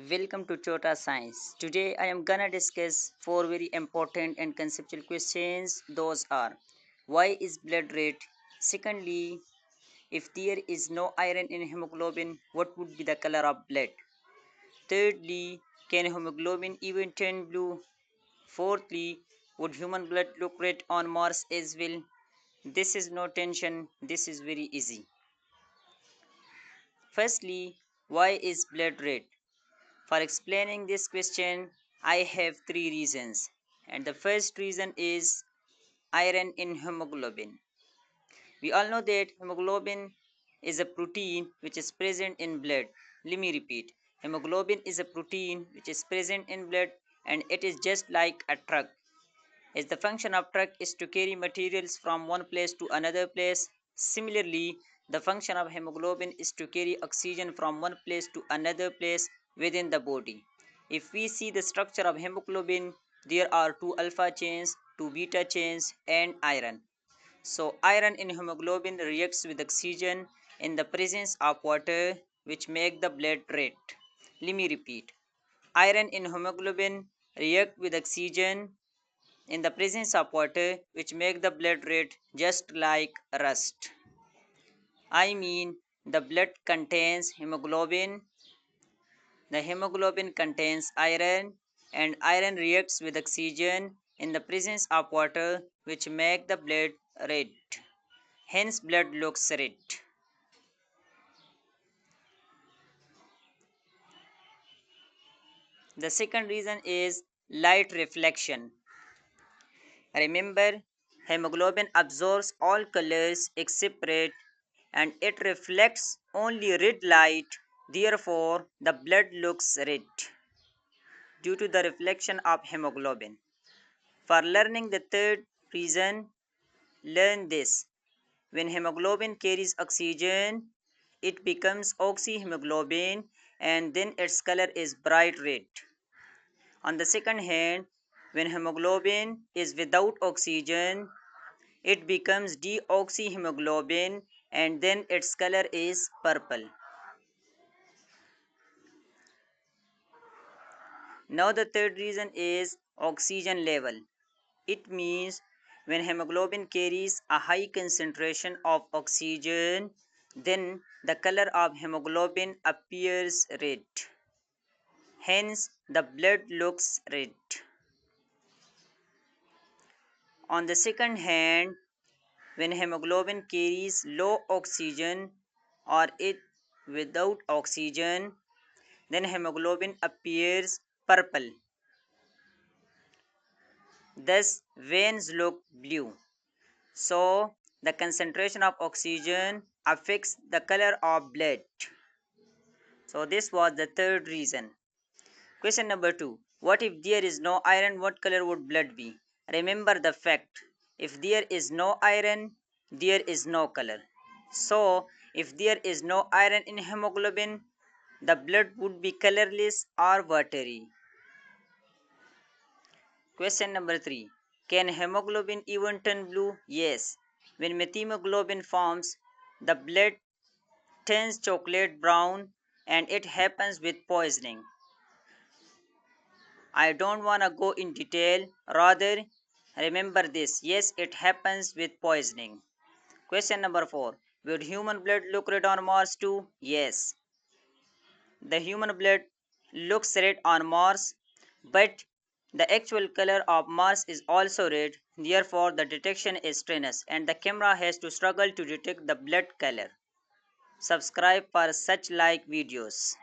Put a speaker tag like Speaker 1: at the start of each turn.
Speaker 1: Welcome to Chota Science. Today I am gonna discuss four very important and conceptual questions. Those are: why is blood red? Secondly, if there is no iron in hemoglobin, what would be the color of blood? Thirdly, can hemoglobin even turn blue? Fourthly, would human blood look red on Mars as well? This is no tension, this is very easy. Firstly, why is blood red? For explaining this question, I have three reasons. And the first reason is iron in hemoglobin. We all know that hemoglobin is a protein which is present in blood. Let me repeat. Hemoglobin is a protein which is present in blood and it is just like a truck. As the function of truck is to carry materials from one place to another place, similarly, the function of hemoglobin is to carry oxygen from one place to another place within the body. If we see the structure of hemoglobin, there are two alpha chains, two beta chains, and iron. So, iron in hemoglobin reacts with oxygen in the presence of water, which make the blood red. Let me repeat. Iron in hemoglobin react with oxygen in the presence of water, which make the blood red just like rust. I mean, the blood contains hemoglobin, the hemoglobin contains iron, and iron reacts with oxygen in the presence of water, which make the blood red. Hence, blood looks red. The second reason is light reflection. Remember, hemoglobin absorbs all colors except red and it reflects only red light. Therefore, the blood looks red due to the reflection of hemoglobin. For learning the third reason, learn this. When hemoglobin carries oxygen, it becomes oxyhemoglobin and then its color is bright red. On the second hand, when hemoglobin is without oxygen, it becomes deoxyhemoglobin and then its color is purple. Now the third reason is oxygen level. It means when hemoglobin carries a high concentration of oxygen, then the color of hemoglobin appears red. Hence, the blood looks red. On the second hand, when hemoglobin carries low oxygen or it without oxygen, then hemoglobin appears purple. Thus, veins look blue. So, the concentration of oxygen affects the color of blood. So, this was the third reason. Question number 2. What if there is no iron? What color would blood be? Remember the fact. If there is no iron, there is no color. So, if there is no iron in hemoglobin, the blood would be colorless or watery. Question number 3. Can hemoglobin even turn blue? Yes. When methemoglobin forms, the blood turns chocolate brown and it happens with poisoning. I don't want to go in detail. Rather, remember this. Yes, it happens with poisoning. Question number 4. Would human blood look red on Mars too? Yes. The human blood looks red on Mars, but the actual color of Mars is also red. Therefore, the detection is strenuous and the camera has to struggle to detect the blood color. Subscribe for such like videos.